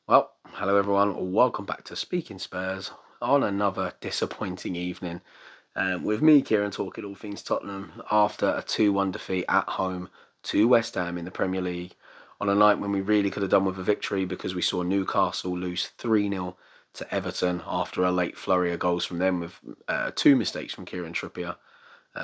Well, hello everyone. Welcome back to Speaking Spurs on another disappointing evening. With me, Kieran, talking all things Tottenham after a 2-1 defeat at home to West Ham in the Premier League on a night when we really could have done with a victory because we saw Newcastle lose 3-0 to Everton after a late flurry of goals from them with two mistakes from Kieran Trippier.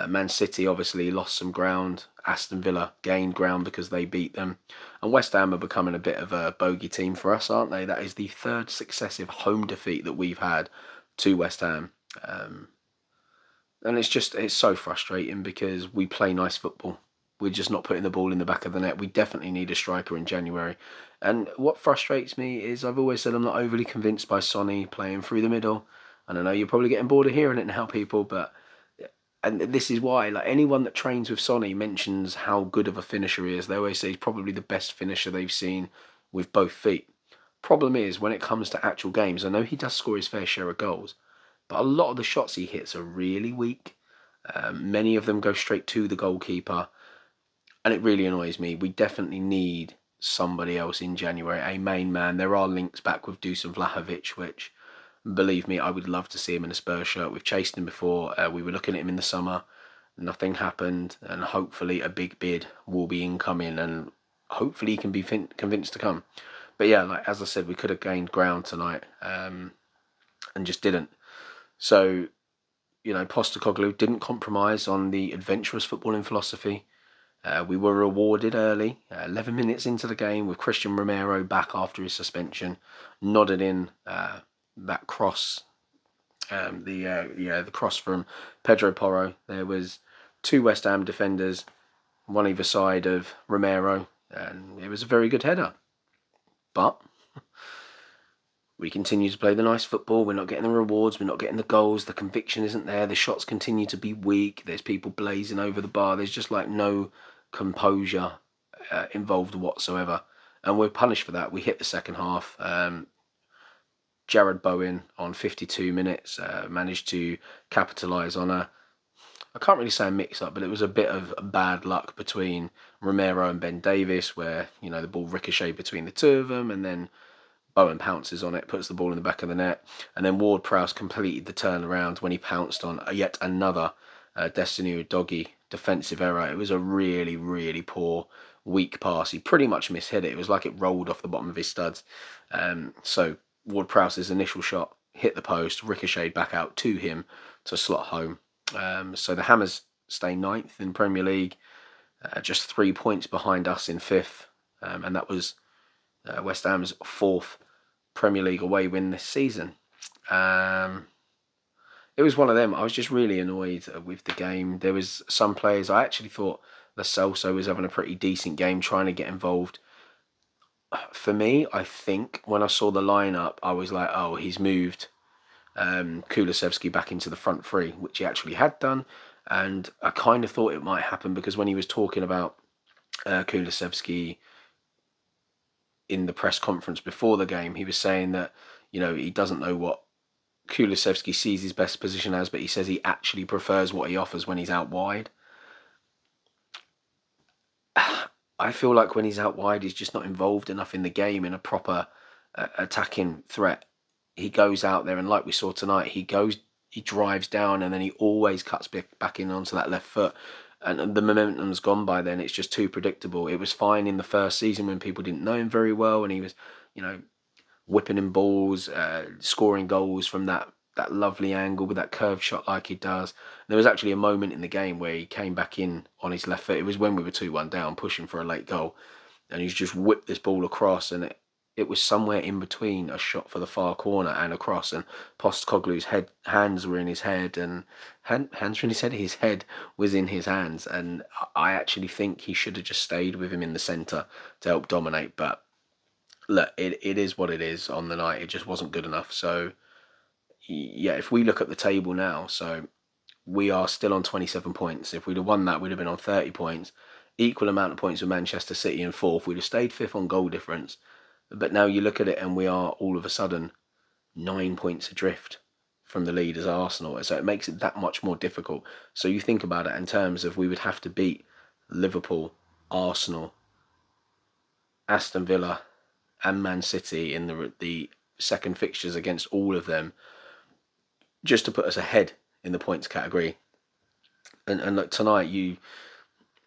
Man City obviously lost some ground. Aston Villa gained ground because they beat them. And West Ham are becoming a bit of a bogey team for us, aren't they? That is the third successive home defeat that we've had to West Ham. And it's so frustrating because we play nice football. We're just not putting the ball in the back of the net. We definitely need a striker in January. And what frustrates me is I've always said I'm not overly convinced by Sonny playing through the middle. And I know you're probably getting bored of hearing it now, people, but and this is why, like, anyone that trains with Sonny mentions how good of a finisher he is. They always say he's probably the best finisher they've seen with both feet. Problem is, when it comes to actual games, I know he does score his fair share of goals, but a lot of the shots he hits are really weak. Many of them go straight to the goalkeeper, and it really annoys me. We definitely need somebody else in January, a main man. There are links back with Dusan Vlahovic, which, believe me, I would love to see him in a Spurs shirt. We've chased him before. We were looking at him in the summer. Nothing happened, and hopefully a big bid will be incoming, and hopefully he can be convinced to come. But yeah, like as I said, we could have gained ground tonight, and just didn't. So, Postecoglou didn't compromise on the adventurous footballing philosophy. We were rewarded early, 11 minutes into the game, with Christian Romero back after his suspension, nodded in that cross, the cross from Pedro Porro. There was two West Ham defenders, one either side of Romero, and it was a very good header. But we continue to play the nice football. We're not getting the rewards. We're not getting the goals. The conviction isn't there. The shots continue to be weak. There's people blazing over the bar. There's just like no composure involved whatsoever. And we're punished for that. We hit the second half. Jared Bowen on 52 minutes managed to capitalise on I can't really say a mix-up, but it was a bit of bad luck between Romero and Ben Davis where, the ball ricocheted between the two of them, and then Bowen pounces on it, puts the ball in the back of the net, and then Ward-Prowse completed the turnaround when he pounced on yet another Destiny Udogie defensive error. It was a really, really poor, weak pass. He pretty much mishit it. It was like it rolled off the bottom of his studs. So Ward-Prowse's initial shot hit the post, ricocheted back out to him to slot home. So the Hammers stay ninth in Premier League, just 3 points behind us in fifth, and that was West Ham's fourth Premier League away win this season. It was one of them. I was just really annoyed with the game. There was some players, I actually thought Lo Celso was having a pretty decent game, trying to get involved. For me, I think when I saw the lineup, I was like, oh, he's moved Kulusevski back into the front three, which he actually had done. And I kind of thought it might happen because when he was talking about Kulusevski in the press conference before the game, he was saying that, he doesn't know what Kulusevski sees his best position as, but he says he actually prefers what he offers when he's out wide. I feel like when he's out wide, he's just not involved enough in the game in a proper attacking threat. He goes out there, and like we saw tonight, he drives down, and then he always cuts back in onto that left foot. And the momentum's gone by then. It's just too predictable. It was fine in the first season when people didn't know him very well, and he was, whipping in balls, scoring goals from that lovely angle with that curved shot like he does. And there was actually a moment in the game where he came back in on his left foot. It was when we were 2-1 down, pushing for a late goal, and he's just whipped this ball across, and it was somewhere in between a shot for the far corner and a cross, and Postecoglou's hands were in his head, and hands were in his head, his head was in his hands, and I actually think he should have just stayed with him in the centre to help dominate, but look, it is what it is on the night. It just wasn't good enough. So, yeah, if we look at the table now, so we are still on 27 points. If we'd have won that, we'd have been on 30 points. Equal amount of points with Manchester City in fourth. We'd have stayed fifth on goal difference. But now you look at it and we are all of a sudden 9 points adrift from the lead as Arsenal. So it makes it that much more difficult. So you think about it in terms of we would have to beat Liverpool, Arsenal, Aston Villa, and Man City in the second fixtures against all of them, just to put us ahead in the points category. And look, tonight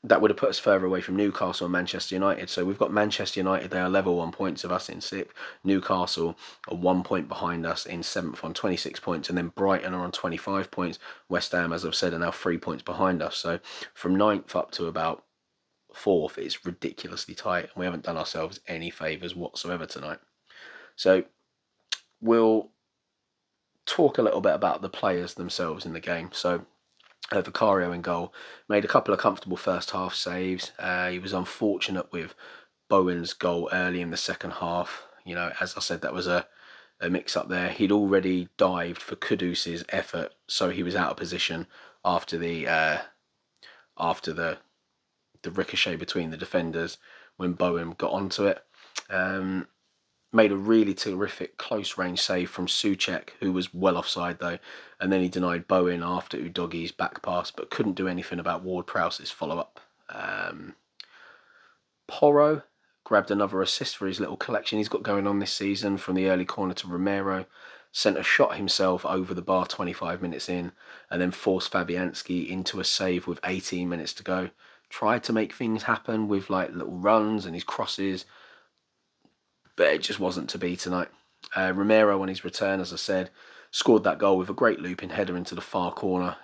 that would have put us further away from Newcastle and Manchester United. So we've got Manchester United, they are level 1 points of us in 6th. Newcastle are 1 point behind us in 7th on 26 points. And then Brighton are on 25 points. West Ham, as I've said, are now 3 points behind us. So from 9th up to about 4th, it's ridiculously tight. And we haven't done ourselves any favours whatsoever tonight. So we'll talk a little bit about the players themselves in the game. So Vicario in goal, made a couple of comfortable first half saves. He was unfortunate with Bowen's goal early in the second half. As I said, that was a mix up there. He'd already dived for Kudus's effort, so he was out of position after the ricochet between the defenders when Bowen got onto it. Made a really terrific close range save from Souček, who was well offside though, and then he denied Bowen after Udogie's back pass, but couldn't do anything about Ward-Prowse's follow-up. Porro grabbed another assist for his little collection he's got going on this season from the early corner to Romero, sent a shot himself over the bar 25 minutes in, and then forced Fabianski into a save with 18 minutes to go. Tried to make things happen with like little runs and his crosses, but it just wasn't to be tonight. Romero, on his return, as I said, scored that goal with a great looping header into the far corner.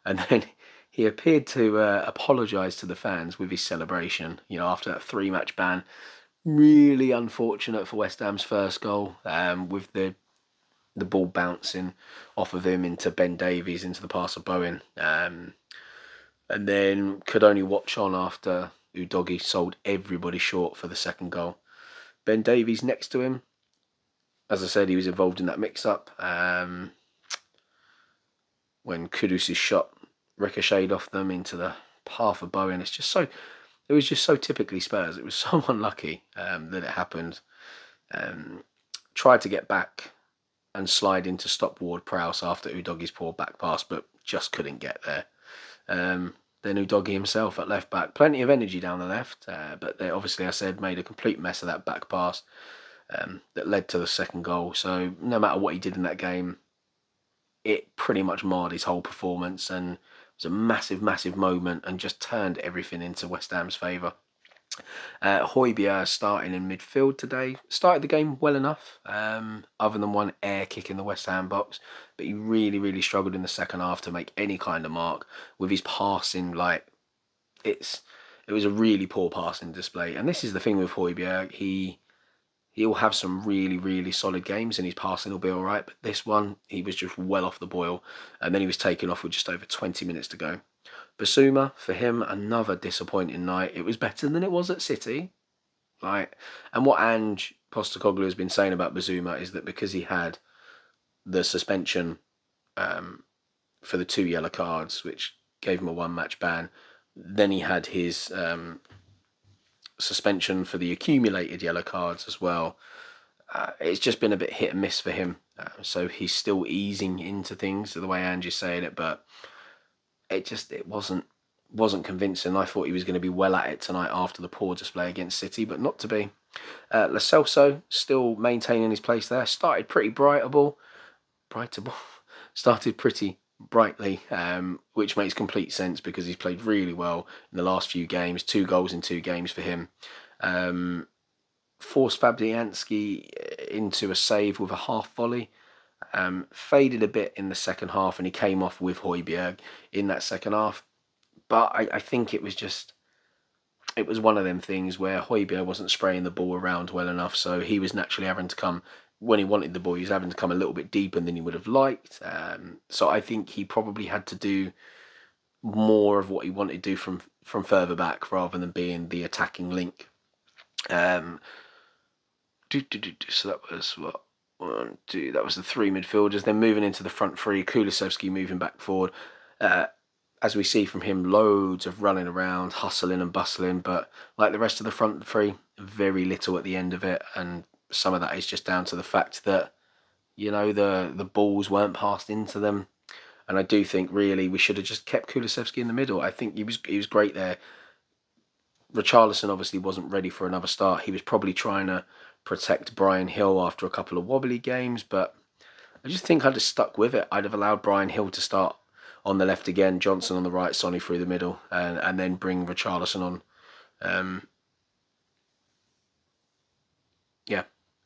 And then he appeared to apologise to the fans with his celebration, after that 3-match ban. Really unfortunate for West Ham's first goal, with the ball bouncing off of him into Ben Davies, into the pass of Bowen. And then could only watch on after Udogie sold everybody short for the second goal. Ben Davies next to him, as I said, he was involved in that mix-up when Kudus's shot ricocheted off them into the path of Bowen. It was just so typically Spurs. It was so unlucky that it happened. Tried to get back and slide in to stop Ward-Prowse after Udogie's poor back pass, but just couldn't get there. Then Udogie himself at left back, plenty of energy down the left, but they obviously, I said, made a complete mess of that back pass that led to the second goal. So no matter what he did in that game, it pretty much marred his whole performance, and it was a massive, massive moment and just turned everything into West Ham's favour. Højbjerg starting in midfield today. Started the game well enough, other than one air kick in the West Ham box, but he really, really struggled in the second half to make any kind of mark with his passing. It was a really poor passing display, and this is the thing with Højbjerg. He'll have some really, really solid games, and his passing will be all right, but this one, he was just well off the boil, and then he was taken off with just over 20 minutes to go. Basuma, for him, another disappointing night. It was better than it was at City. And what Ange Postecoglou has been saying about Basuma is that because he had the suspension for the 2 yellow cards, which gave him a 1-match ban, then he had his suspension for the accumulated yellow cards as well. It's just been a bit hit and miss for him. So he's still easing into things, the way Ange is saying it, but it wasn't convincing. I thought he was going to be well at it tonight after the poor display against City, but not to be. Lo Celso still maintaining his place there. Started pretty started pretty brightly, which makes complete sense because he's played really well in the last few games. 2 goals in 2 games for him. Forced Fabianski into a save with a half volley. Faded a bit in the second half, and he came off with Højbjerg in that second half. But I think it was one of them things where Højbjerg wasn't spraying the ball around well enough, so he was naturally having to come, when he wanted the ball, he was having to come a little bit deeper than he would have liked. So I think he probably had to do more of what he wanted to do from further back rather than being the attacking link. So that was what? 1, 2, that was the 3 midfielders. Then moving into the front 3, Kulusevski moving back forward. As we see from him, loads of running around, hustling and bustling, but like the rest of the front 3, very little at the end of it. And some of that is just down to the fact that, the balls weren't passed into them. And I do think really we should have just kept Kulusevski in the middle. I think he was great there. Richarlison obviously wasn't ready for another start. He was probably trying to protect Brian Hill after a couple of wobbly games, but I just think I'd have stuck with it. I'd have allowed Brian Hill to start on the left again, Johnson on the right, Sonny through the middle, and then bring Richarlison on.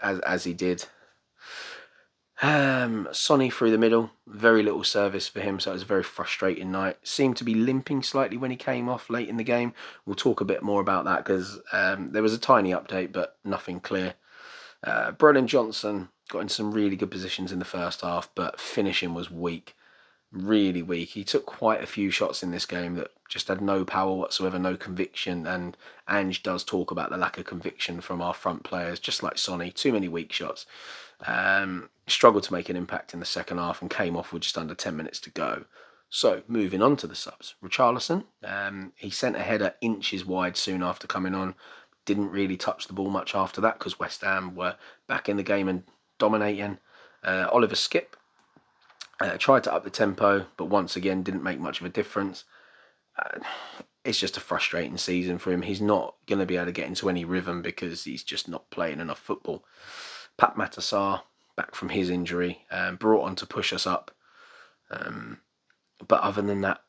As he did. Sonny through the middle, very little service for him, so it was a very frustrating night. Seemed to be limping slightly when he came off late in the game. We'll talk a bit more about that because there was a tiny update, but nothing clear. Brennan Johnson got in some really good positions in the first half, but finishing was weak, really weak. He took quite a few shots in this game that just had no power whatsoever, no conviction, and Ange does talk about the lack of conviction from our front players, just like Sonny. Too many weak shots. Struggled to make an impact in the second half and came off with just under 10 minutes to go. So, moving on to the subs. Richarlison, he sent a header inches wide soon after coming on. Didn't really touch the ball much after that because West Ham were back in the game and dominating. Oliver Skipp tried to up the tempo, but once again didn't make much of a difference. It's just a frustrating season for him. He's not going to be able to get into any rhythm because he's just not playing enough football. Pat Matassar, back from his injury, brought on to push us up. But other than that,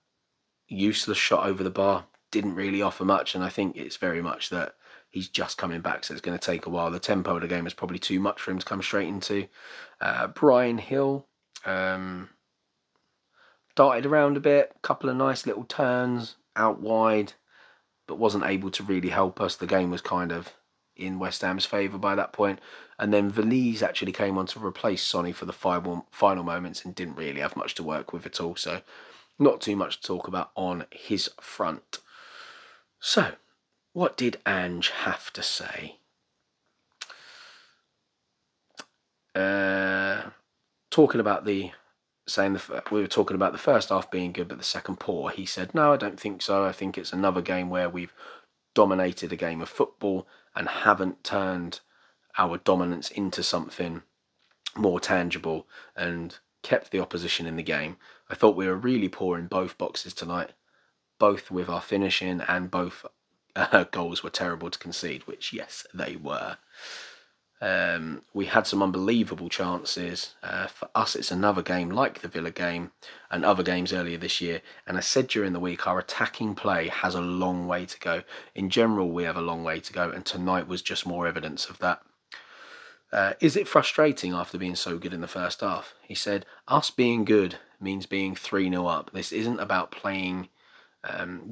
useless shot over the bar, didn't really offer much, and I think it's very much that he's just coming back, so it's going to take a while. The tempo of the game is probably too much for him to come straight into. Brian Hill darted around a bit, a couple of nice little turns out wide, but wasn't able to really help us. The game was kind of in West Ham's favour by that point. And then Valise actually came on to replace Sonny for the final moments and didn't really have much to work with at all. So not too much to talk about on his front. So, what did Ange have to say? We were talking about the first half being good, but the second poor. He said, no, I don't think so. I think it's another game where we've dominated a game of football and haven't turned our dominance into something more tangible and kept the opposition in the game. I thought we were really poor in both boxes tonight, both with our finishing, and both goals were terrible to concede, which, yes, they were. We had some unbelievable chances. For us, it's another game like the Villa game and other games earlier this year. And I said during the week, our attacking play has a long way to go. In general, we have a long way to go, and tonight was just more evidence of that. Is it frustrating after being so good in the first half? He said, us being good means being 3-0 up. This isn't about playing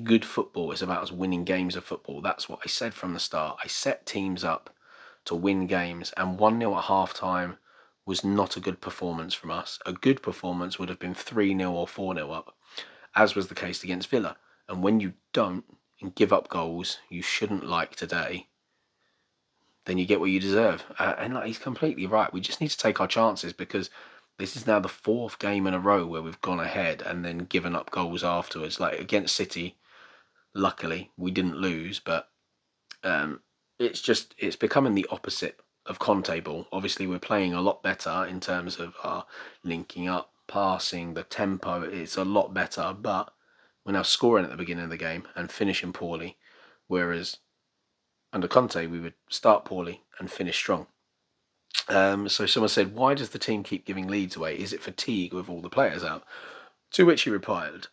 good football. It's about us winning games of football. That's what I said from the start. I set teams up to win games, and 1-0 at half-time was not a good performance from us. A good performance would have been 3-0 or 4-0 up, as was the case against Villa. And when you don't and give up goals you shouldn't like today, then you get what you deserve. And he's completely right. We just need to take our chances, because this is now the fourth game in a row where we've gone ahead and then given up goals afterwards. Like against City, luckily we didn't lose, but it's becoming the opposite of Conte ball. Obviously, we're playing a lot better in terms of our linking up, passing, the tempo. It's a lot better, but we're now scoring at the beginning of the game and finishing poorly. Whereas under Conte, we would start poorly and finish strong. So someone said, why does the team keep giving leads away? Is it fatigue with all the players out? To which he replied,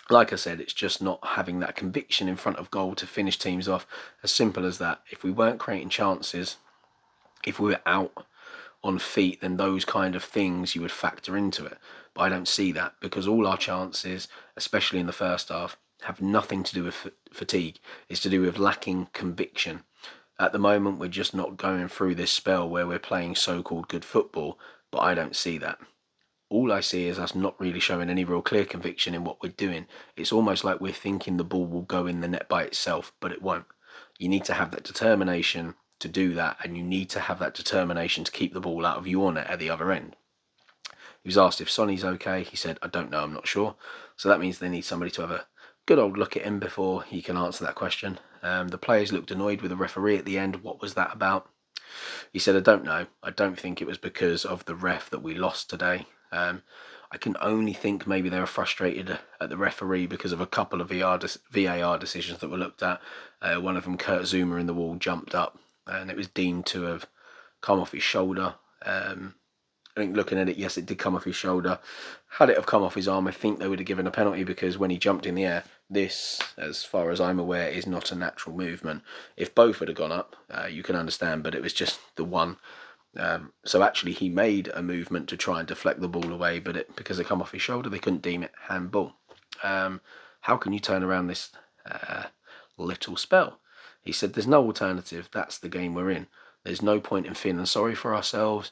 like I said, it's just not having that conviction in front of goal to finish teams off. As simple as that. If we weren't creating chances, if we were out on feet, then those kind of things you would factor into it. But I don't see that, because all our chances, especially in the first half, have nothing to do with fatigue. It's to do with lacking conviction. At the moment, we're just not going through this spell where we're playing so-called good football, but I don't see that. All I see is us not really showing any real clear conviction in what we're doing. It's almost like we're thinking the ball will go in the net by itself, but it won't. You need to have that determination to do that, and you need to have that determination to keep the ball out of your net at the other end. He was asked if Sonny's okay. He said, I don't know, I'm not sure. So that means they need somebody to have a good old look at him before he can answer that question. The players looked annoyed with the referee at the end. What was that about? He said, I don't know. I don't think it was because of the ref that we lost today. I can only think maybe they were frustrated at the referee because of a couple of VAR decisions that were looked at. One of them, Kurt Zuma in the wall, jumped up, and it was deemed to have come off his shoulder. I think looking at it, yes, it did come off his shoulder. Had it have come off his arm, I think they would have given a penalty, because when he jumped in the air, this, as far as I'm aware, is not a natural movement. If both had gone up, you can understand, but it was just the one. So actually he made a movement to try and deflect the ball away, but because it come off his shoulder, they couldn't deem it handball. How can you turn around this little spell? He said there's no alternative. That's the game we're in. There's no point in feeling sorry for ourselves,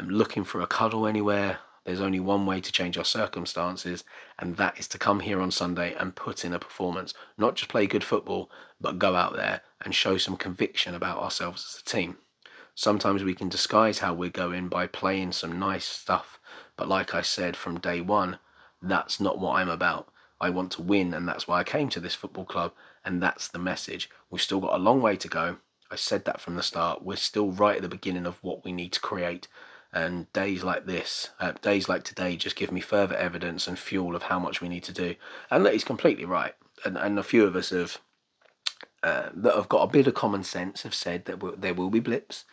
looking for a cuddle anywhere. There's only one way to change our circumstances, and that is to come here on Sunday and put in a performance. Not just play good football, but go out there and show some conviction about ourselves as a team. Sometimes we can disguise how we're going by playing some nice stuff, but like I said from day one, that's not what I'm about. I want to win, and that's why I came to this football club, and that's the message. We've still got a long way to go. I said that from the start. We're still right at the beginning of what we need to create. And days like this, days like today, just give me further evidence and fuel of how much we need to do. And that he's completely right. And a few of us have that have got a bit of common sense have said that there will be blips.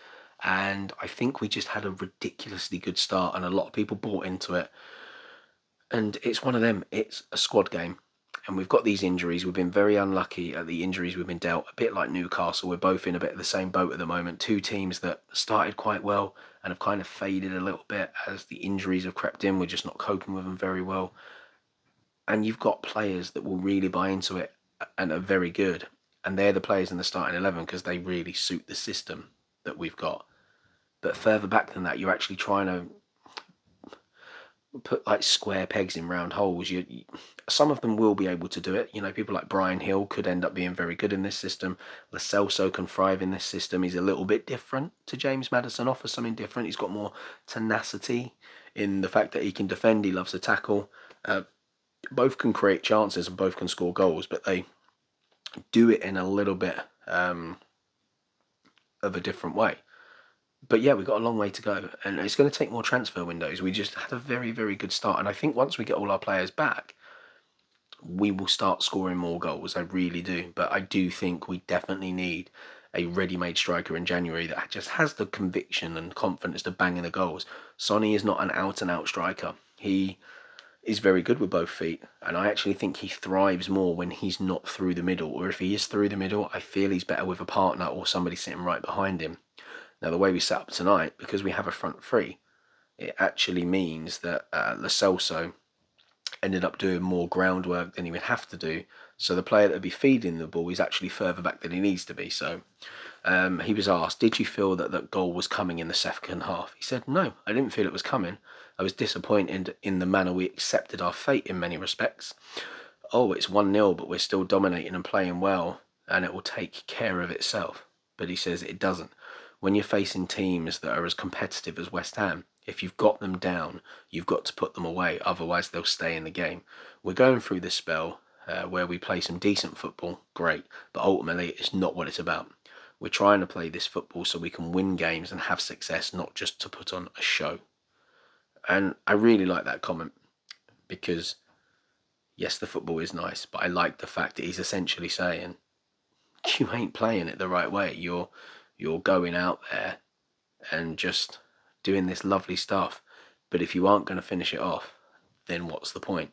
And I think we just had a ridiculously good start, and a lot of people bought into it. And it's one of them. It's a squad game. And we've got these injuries. We've been very unlucky at the injuries we've been dealt. A bit like Newcastle, we're both in a bit of the same boat at the moment. Two teams that started quite well and have kind of faded a little bit as the injuries have crept in. We're just not coping with them very well. And you've got players that will really buy into it and are very good. And they're the players in the starting 11 because they really suit the system that we've got. But further back than that, you're actually trying to put like square pegs in round holes. Some of them will be able to do it. You know, people like Brian Hill could end up being very good in this system. Lo Celso can thrive in this system. He's a little bit different to James Maddison, offers something different. He's got more tenacity in the fact that he can defend, he loves to tackle. Both can create chances and both can score goals, but they do it in a little bit of a different way. But yeah, we've got a long way to go, and it's going to take more transfer windows. We just had a very, very good start, and I think once we get all our players back, we will start scoring more goals. I really do. But I do think we definitely need a ready-made striker in January that just has the conviction and confidence to bang in the goals. Sonny is not an out-and-out striker. He is very good with both feet, and I actually think he thrives more when he's not through the middle, or if he is through the middle, I feel he's better with a partner or somebody sitting right behind him. Now, the way we set up tonight, because we have a front three, it actually means that Lo Celso ended up doing more groundwork than he would have to do. So the player that would be feeding the ball is actually further back than he needs to be. So he was asked, did you feel that that goal was coming in the second half? He said, no, I didn't feel it was coming. I was disappointed in the manner we accepted our fate in many respects. Oh, it's 1-0, but we're still dominating and playing well, and it will take care of itself. But he says it doesn't. When you're facing teams that are as competitive as West Ham, if you've got them down, you've got to put them away, otherwise they'll stay in the game. We're going through this spell where we play some decent football, great, but ultimately it's not what it's about. We're trying to play this football so we can win games and have success, not just to put on a show. And I really like that comment, because yes, the football is nice, but I like the fact that he's essentially saying, you ain't playing it the right way. You're going out there and just doing this lovely stuff, but if you aren't going to finish it off, then what's the point?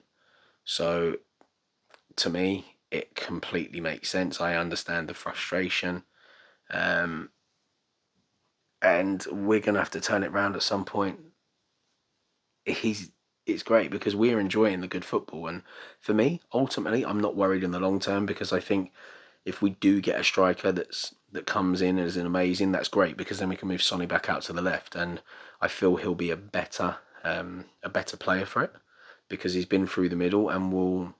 So to me, it completely makes sense. I understand the frustration, and we're going to have to turn it around at some point. It's great because we're enjoying the good football, and for me, ultimately, I'm not worried in the long term, because I think if we do get a striker that comes in as an amazing, that's great, because then we can move Sonny back out to the left, and I feel he'll be a better player for it, because he's been through the middle and will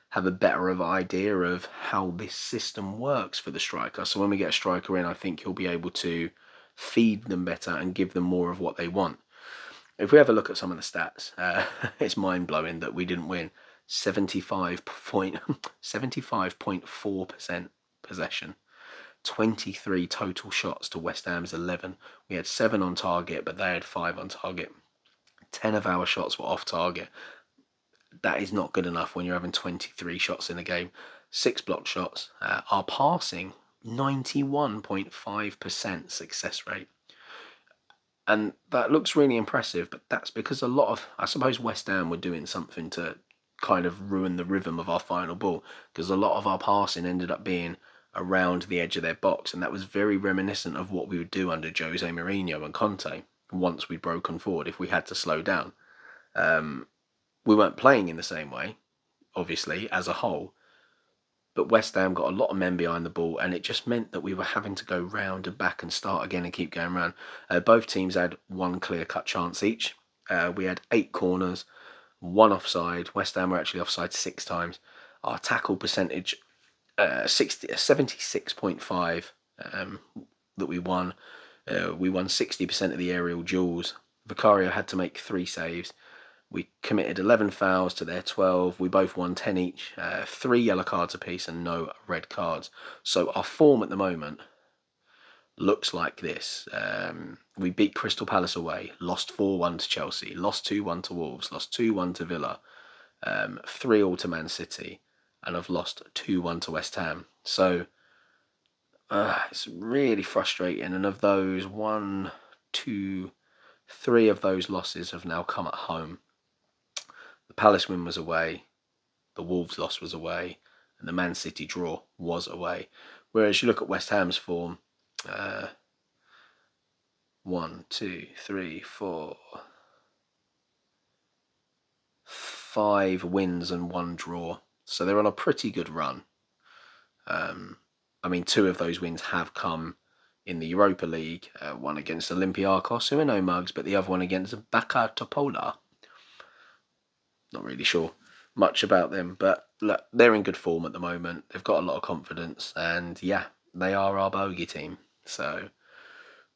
have a better of idea of how this system works for the striker. So when we get a striker in, I think he'll be able to feed them better and give them more of what they want. If we have a look at some of the stats, it's mind-blowing that we didn't win. 75.4% possession, 23 total shots to West Ham's 11. We had 7 on target, but they had 5 on target. 10 of our shots were off target. That is not good enough when you're having 23 shots in a game. 6 blocked shots. Our passing, 91.5% success rate. And that looks really impressive, but that's because a lot of, I suppose, West Ham were doing something to kind of ruin the rhythm of our final ball, because a lot of our passing ended up being around the edge of their box, and that was very reminiscent of what we would do under Jose Mourinho and Conte once we'd broken forward if we had to slow down. We weren't playing in the same way, obviously, as a whole, but West Ham got a lot of men behind the ball, and it just meant that we were having to go round and back and start again and keep going round. Both teams had one clear-cut chance each. We had 8 corners, 1 offside. West Ham were actually offside 6 times. Our tackle percentage, 76.5 that we won. We won 60% of the aerial duels. Vicario had to make 3 saves. We committed 11 fouls to their 12. We both won 10 each, 3 yellow cards apiece and no red cards. So our form at the moment looks like this. We beat Crystal Palace away, lost 4-1 to Chelsea, lost 2-1 to Wolves, lost 2-1 to Villa, 3-3 to Man City, and have lost 2-1 to West Ham. So it's really frustrating. And of those, 1, 2, 3 of those losses have now come at home. The Palace win was away, the Wolves loss was away, and the Man City draw was away. Whereas you look at West Ham's form, 1, 2, 3, 4, 5 wins and 1 draw. So they're on a pretty good run. I mean, 2 of those wins have come in the Europa League. One against Olympiacos, who are no mugs, but the other one against Baka Topola. Not really sure much about them, but look, they're in good form at the moment. They've got a lot of confidence, and yeah, they are our bogey team. So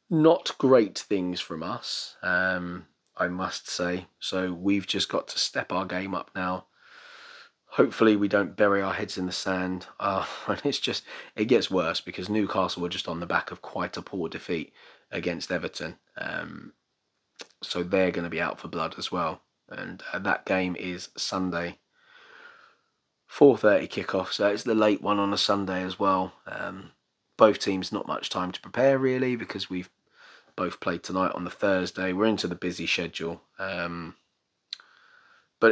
not great things from us, I must say. So we've just got to step our game up now. Hopefully we don't bury our heads in the sand. And it gets worse because Newcastle were just on the back of quite a poor defeat against Everton. So they're going to be out for blood as well. And that game is Sunday, 4:30 kickoff. So it's the late one on a Sunday as well. Both teams not much time to prepare really, because we've both played tonight on the Thursday. We're into the busy schedule. But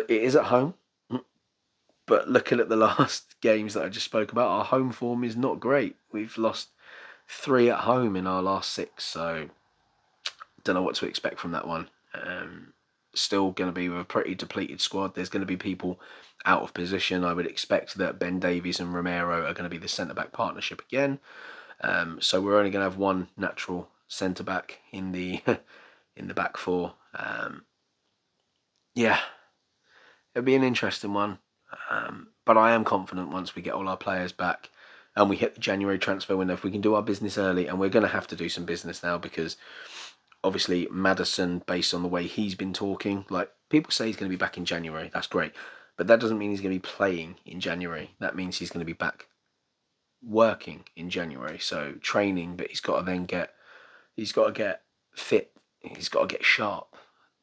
it is at home. But looking at the last games that I just spoke about, our home form is not great. We've lost 3 at home in our last 6. So don't know what to expect from that one. Still going to be with a pretty depleted squad. There's going to be people out of position. I would expect that Ben Davies and Romero are going to be the centre-back partnership again. So we're only going to have one natural centre-back in the in the back 4. Yeah, it'll be an interesting one. But I am confident once we get all our players back and we hit the January transfer window, if we can do our business early, and we're going to have to do some business now because obviously Maddison, based on the way he's been talking, like people say he's going to be back in January. That's great. But that doesn't mean he's going to be playing in January. That means he's going to be back working in January. So training, but he's got to get fit. He's got to get sharp.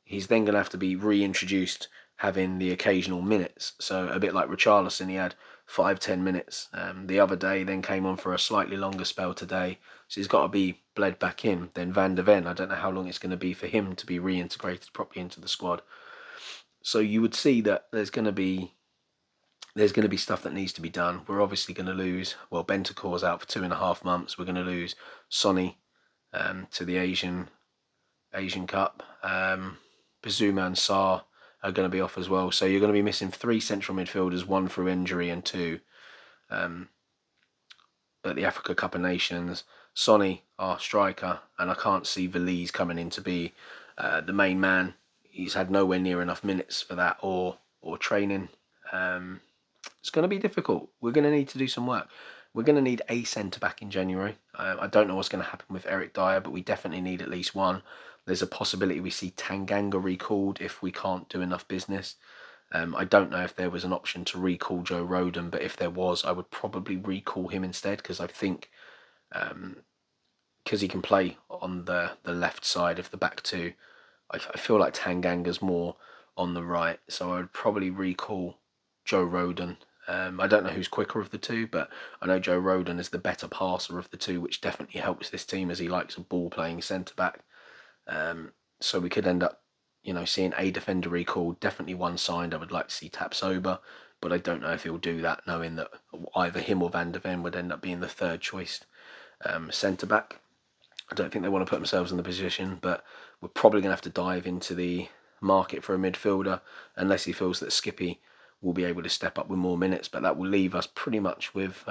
He's then going to have to be reintroduced having the occasional minutes. So a bit like Richarlison, he had 5-10 minutes the other day, then came on for a slightly longer spell today. So he's got to be bled back in. Then Van de Ven, I don't know how long it's going to be for him to be reintegrated properly into the squad. So you would see that there's going to be stuff that needs to be done. We're obviously going to lose, well, Bentancur's out for 2.5 months. We're going to lose Sonny to the Asian Cup. Bazuma and Sarr are going to be off as well. So you're going to be missing 3 central midfielders, 1 through injury and 2 at the Africa Cup of Nations. Sonny, our striker, and I can't see Valise coming in to be the main man. He's had nowhere near enough minutes for that or training. It's going to be difficult. We're going to need to do some work. We're going to need a centre-back in January. I don't know what's going to happen with Eric Dyer, but we definitely need at least one. There's a possibility we see Tanganga recalled if we can't do enough business. I don't know if there was an option to recall Joe Rodon, but if there was, I would probably recall him instead, because I think because he can play on the left side of the back 2, I feel like Tanganga's more on the right, so I would probably recall Joe Rodon. I don't know who's quicker of the 2, but I know Joe Rodon is the better passer of the 2, which definitely helps this team as he likes a ball-playing centre-back. So we could end up, seeing a defender recalled. Definitely one signed. I would like to see Tapsoba, but I don't know if he'll do that, knowing that either him or Van der Ven would end up being the third choice centre back. I don't think they want to put themselves in the position, but we're probably going to have to dive into the market for a midfielder unless he feels that Skippy will be able to step up with more minutes. But that will leave us pretty much with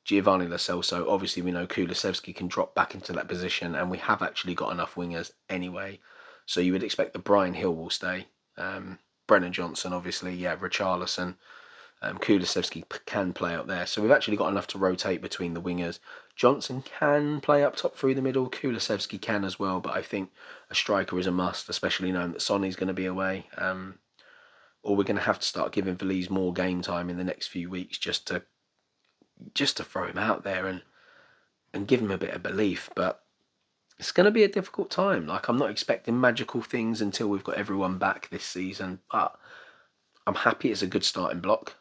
Giovanni Lo Celso. Obviously, we know Kulusevski can drop back into that position, and we have actually got enough wingers anyway. So you would expect that Brian Hill will stay. Brennan Johnson, obviously, yeah, Richarlison. Kulusevski can play up there. So we've actually got enough to rotate between the wingers. Johnson can play up top through the middle. Kulusevski can as well, but I think a striker is a must, especially knowing that Sonny's going to be away. Or we're going to have to start giving Veliz more game time in the next few weeks just to throw him out there and give him a bit of belief. But it's going to be a difficult time. Like, I'm not expecting magical things until we've got everyone back this season, but I'm happy it's a good starting block.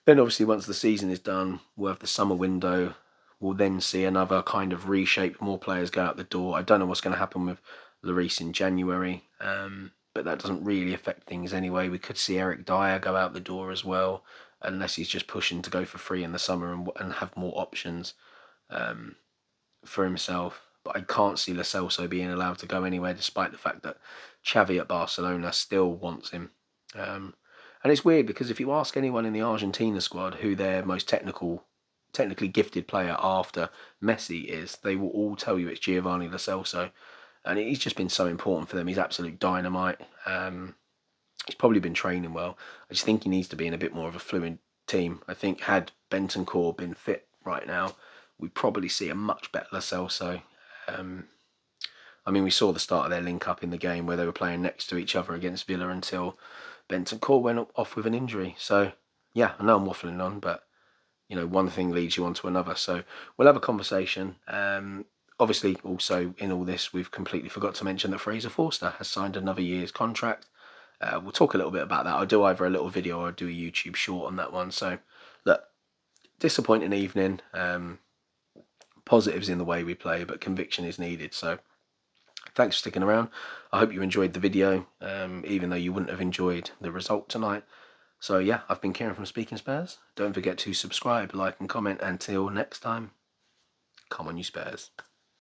Then obviously once the season is done, we'll have the summer window. We'll then see another kind of reshape, more players go out the door. I don't know what's going to happen with Lloris in January, but that doesn't really affect things anyway. We could see Eric Dyer go out the door as well, unless he's just pushing to go for free in the summer and have more options for himself. But I can't see Lo Celso being allowed to go anywhere, despite the fact that Xavi at Barcelona still wants him. And it's weird because if you ask anyone in the Argentina squad who their most technically gifted player after Messi is, they will all tell you it's Giovanni Lo Celso. And he's just been so important for them. He's absolute dynamite. He's probably been training well. I just think he needs to be in a bit more of a fluid team. I think had Bentancur been fit right now, we'd probably see a much better Lo Celso. I mean, we saw the start of their link-up in the game where they were playing next to each other against Villa until Bentancur went off with an injury. So, yeah, I know I'm waffling on, but, one thing leads you on to another. So we'll have a conversation. Obviously, also in all this, we've completely forgot to mention that Fraser Forster has signed another year's contract. We'll talk a little bit about that. I'll do either a little video or I'll do a YouTube short on that one. So, look, disappointing evening. Positives in the way we play, but conviction is needed. So, thanks for sticking around. I hope you enjoyed the video, even though you wouldn't have enjoyed the result tonight. So yeah, I've been Kieran from Speaking Spurs. Don't forget to subscribe, like and comment. Until next time, come on you Spurs.